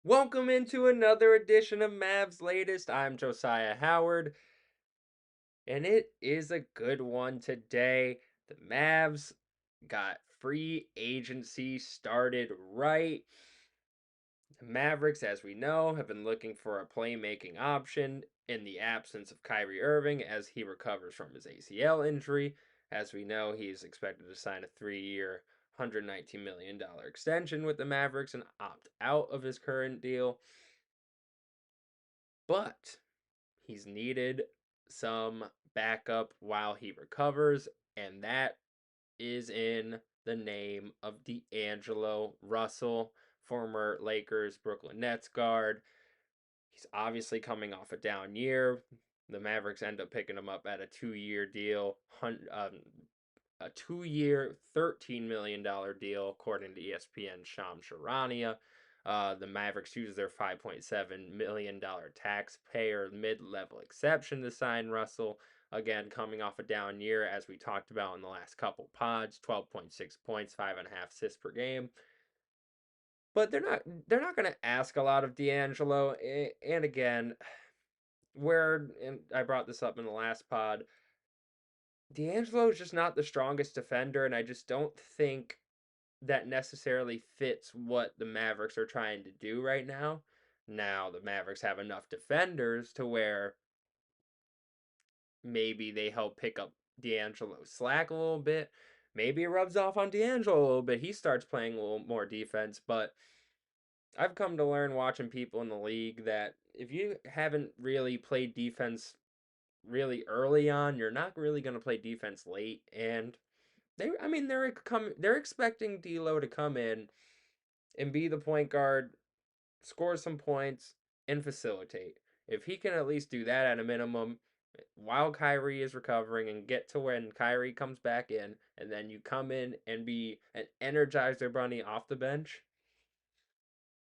Welcome into another edition of Mavs Latest. I'm Josyah Howard, and it is a good one today. The Mavs got free agency started right. The Mavericks, as we know, have been looking for a playmaking option in the absence of Kyrie Irving as he recovers from his ACL injury. As we know, he's expected to sign a 3-year, $119 million extension with the Mavericks and opt out of his current deal. But he's needed some backup while he recovers, and that is in the name of D'Angelo Russell, former Lakers Brooklyn Nets guard. He's obviously coming off a down year. The Mavericks end up picking him up at a 2-year deal, a 2-year, $13 million deal, according to ESPN's Sham Charania. The Mavericks use their $5.7 million taxpayer mid level exception to sign Russell. Again, coming off a down year, as we talked about in the last couple pods, 12.6 points, 5.5 assists per game. But they're not going to ask a lot of D'Angelo. And again, and I brought this up in the last pod, D'Angelo is just not the strongest defender, and I just don't think that necessarily fits what the Mavericks are trying to do right now. Now, the Mavericks have enough defenders to where maybe they help pick up D'Angelo's slack a little bit. Maybe it rubs off on D'Angelo a little bit. He starts playing a little more defense, but I've come to learn watching people in the league that if you haven't really played defense really early on, you're not really going to play defense late. And they're expecting D'Lo to come in and be the point guard, score some points, and facilitate. If he can at least do that at a minimum while Kyrie is recovering and get to when Kyrie comes back in, and then you come in and be an energizer bunny off the bench,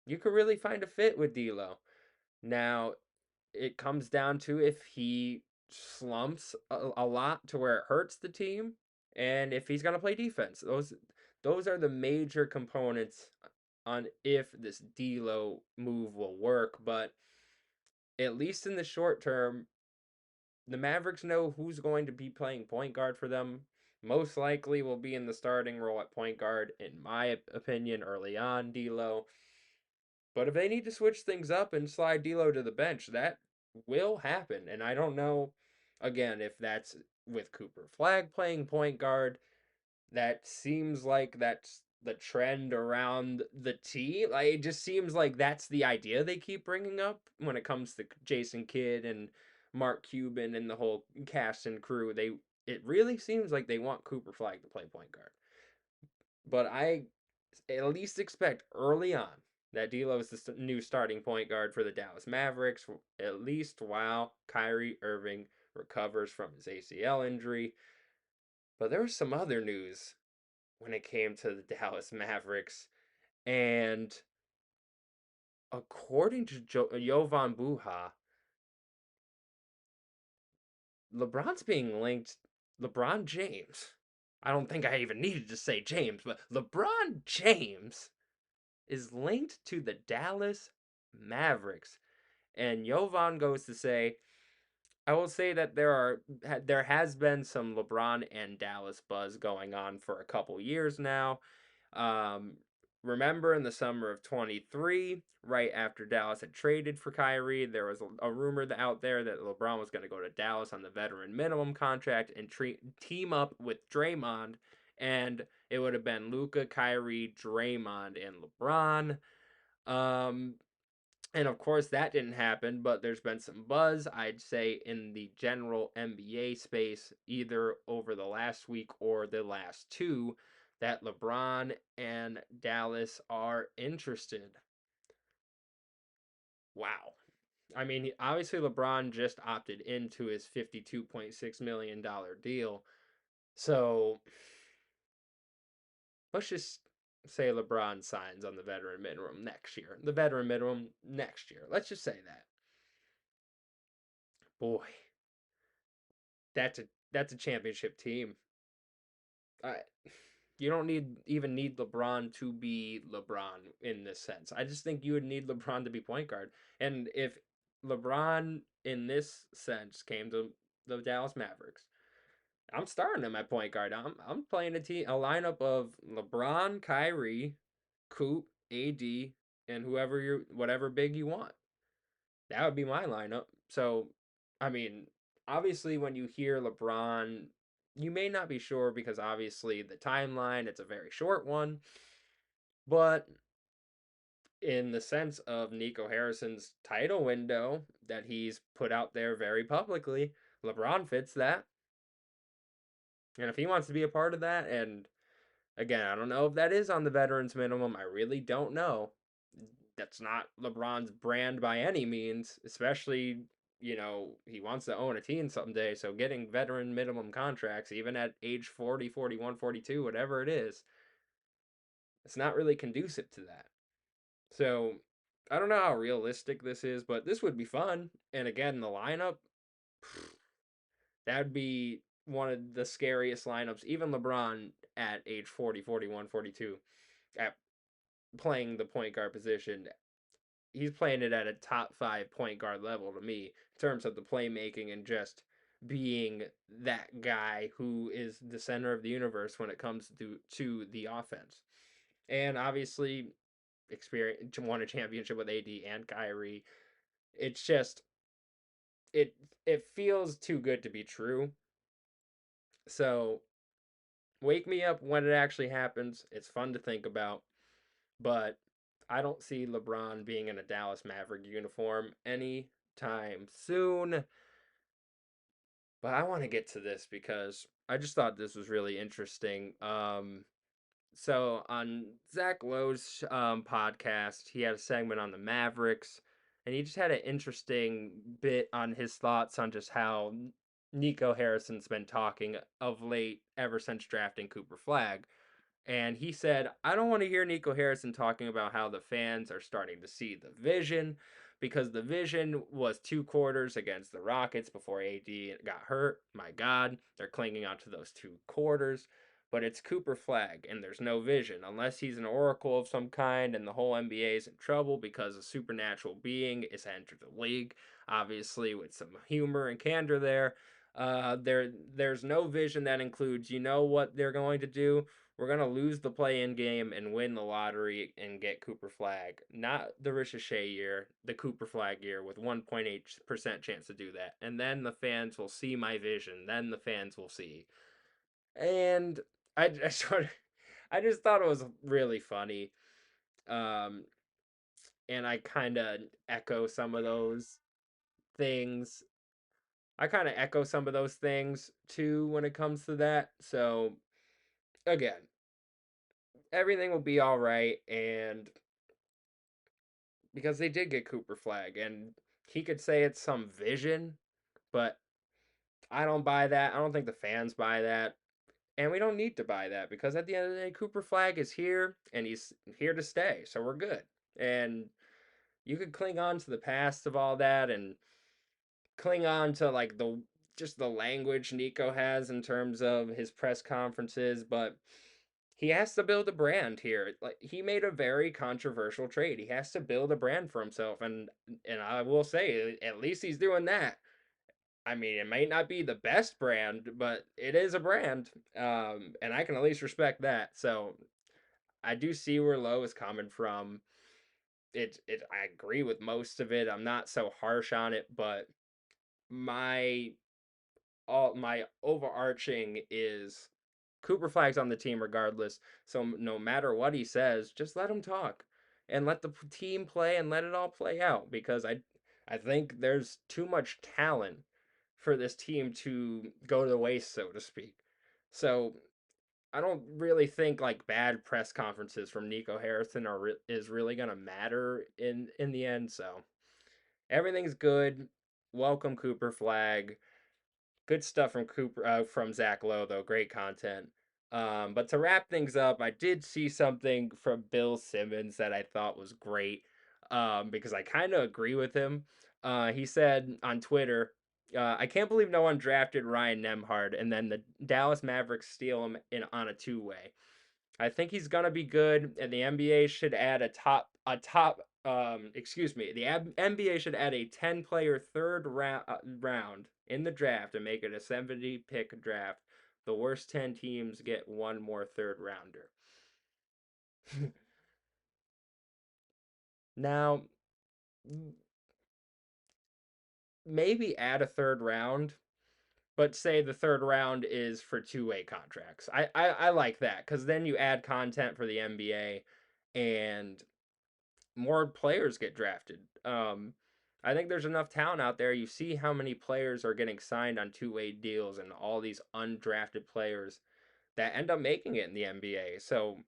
you could really find a fit with D'Lo. Now, it comes down to if he slumps a lot to where it hurts the team, and if he's gonna play defense. Those are the major components on if this D'Lo move will work. But at least in the short term, the Mavericks know who's going to be playing point guard for them. Most likely will be in the starting role at point guard, in my opinion, early on, D'Lo. But if they need to switch things up and slide D'Lo to the bench, that will happen. And I don't know, again, if that's with Cooper Flag playing point guard. That seems like that's the trend around the team. Like, it just seems like that's the idea they keep bringing up when it comes to Jason Kidd and Mark Cuban and the whole cast and crew. It really seems like they want Cooper Flag to play point guard. But I at least expect early on that D'Lo is the new starting point guard for the Dallas Mavericks, at least while Kyrie Irving recovers from his ACL injury. But there was some other news when it came to the Dallas Mavericks, and according to Jovan Buha, LeBron's being linked. LeBron James. I don't think I even needed to say James, but LeBron James is linked to the Dallas Mavericks. And Jovan goes to say, I will say that there has been some LeBron and Dallas buzz going on for a couple years now. Um, Remember in the summer of 23, right after Dallas had traded for Kyrie, there was a rumor out there that LeBron was going to go to Dallas on the veteran minimum contract and team up with Draymond, and it would have been Luka, Kyrie, Draymond, and LeBron. Um, and of course, that didn't happen, but there's been some buzz, I'd say, in the general NBA space, either over the last week or the last two, that LeBron and Dallas are interested. Wow. I mean, obviously, LeBron just opted into his $52.6 million deal. So let's just say LeBron signs on the veteran minimum next year. The veteran minimum next year. Let's just say that. Boy, that's a championship team. I You don't need LeBron to be LeBron in this sense. I just think you would need LeBron to be point guard. And if LeBron in this sense came to the Dallas Mavericks, I'm starting him at point guard. I'm playing a lineup of LeBron, Kyrie, Coop, AD, and whatever big you want. That would be my lineup. So, I mean, obviously, when you hear LeBron, you may not be sure because obviously the timeline, it's a very short one. But in the sense of Nico Harrison's title window that he's put out there very publicly, LeBron fits that. And if he wants to be a part of that, and again, I don't know if that is on the veterans minimum, I really don't know. That's not LeBron's brand by any means, especially, he wants to own a team someday. So getting veteran minimum contracts, even at age 40, 41, 42, whatever it is, it's not really conducive to that. So I don't know how realistic this is, but this would be fun. And again, the lineup, that'd be one of the scariest lineups. Even LeBron at age 40, 41, 42, at playing the point guard position, he's playing it at a top five point guard level to me in terms of the playmaking and just being that guy who is the center of the universe when it comes to the offense. And obviously, experience won a championship with AD and Kyrie. It's just it it feels too good to be true. So wake me up when it actually happens. It's fun to think about, but I don't see LeBron being in a Dallas Maverick uniform anytime soon. But I want to get to this because I just thought this was really interesting. So on Zach Lowe's podcast, he had a segment on the Mavericks, and he just had an interesting bit on his thoughts on just how Nico Harrison's been talking of late ever since drafting Cooper Flag. And he said, I don't want to hear Nico Harrison talking about how the fans are starting to see the vision because the vision was 2 quarters against the Rockets before AD got hurt. My God, they're clinging onto those 2 quarters. But it's Cooper Flag, and there's no vision unless he's an oracle of some kind, and the whole NBA is in trouble because a supernatural being is entered the league. Obviously, with some humor and candor there. There's no vision that includes, what they're going to do. We're gonna lose the play-in game and win the lottery and get Cooper Flag. Not the Ricochet year, the Cooper Flag year with 1.8% chance to do that. And then the fans will see my vision. Then the fans will see. And I sort of, I just thought it was really funny. Um, and I kind of echo some of those things. I kind of echo some of those things too when it comes to that. So again, everything will be all right. And because they did get Cooper Flag, and he could say it's some vision, but I don't buy that. I don't think the fans buy that. And we don't need to buy that because at the end of the day, Cooper Flag is here and he's here to stay. So we're good. And you could cling on to the past of all that and cling on to like the language Nico has in terms of his press conferences, but he has to build a brand here. Like he made a very controversial trade. He has to build a brand for himself, and I will say, at least he's doing that. I mean, it might not be the best brand, but it is a brand, and I can at least respect that. So I do see where Lowe is coming from. I agree with most of it. I'm not so harsh on it, but my my overarching is Cooper Flag's on the team regardless. So no matter what he says, just let him talk and let the team play and let it all play out because I think there's too much talent for this team to go to the waste, so to speak. So I don't really think like bad press conferences from Nico Harrison is really gonna matter in the end. So everything's good. Welcome Cooper Flag. Good stuff from from Zach Lowe though. Great content. But to wrap things up, I did see something from Bill Simmons that I thought was great. Because I kind of agree with him. He said on Twitter, "I can't believe no one drafted Ryan Nemhard, and then the Dallas Mavericks steal him on a two-way." I think he's gonna be good, and the NBA should add excuse me, the NBA should add a 10-player third round in the draft and make it a 70 pick draft. The worst 10 teams get one more third rounder. Now, maybe add a third round, but say the third round is for two-way contracts. I like that because then you add content for the NBA and more players get drafted. I think there's enough talent out there. You see how many players are getting signed on two-way deals and all these undrafted players that end up making it in the NBA. So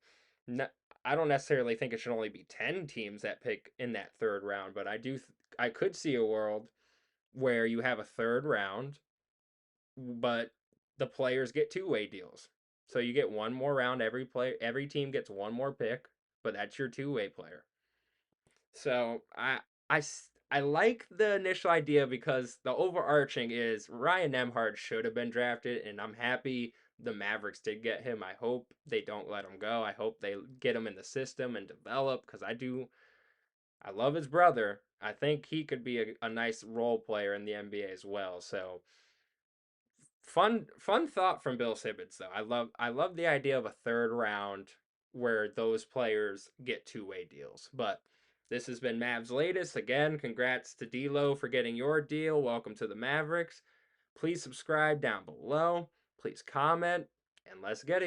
I don't necessarily think it should only be 10 teams that pick in that third round, but I could see a world where you have a third round, but the players get two-way deals. So you get one more round, every team gets one more pick, but that's your two-way player. So I like the initial idea because the overarching is Ryan Nembhard should have been drafted, and I'm happy the Mavericks did get him. I hope they don't let him go. I hope they get him in the system and develop because I love his brother. I think he could be a nice role player in the NBA as well. So fun thought from Bill Simmons though. I love the idea of a third round where those players get two-way deals. But this has been Mavs Latest. Again, congrats to D'Lo for getting your deal. Welcome to the Mavericks. Please subscribe down below. Please comment, and let's get it.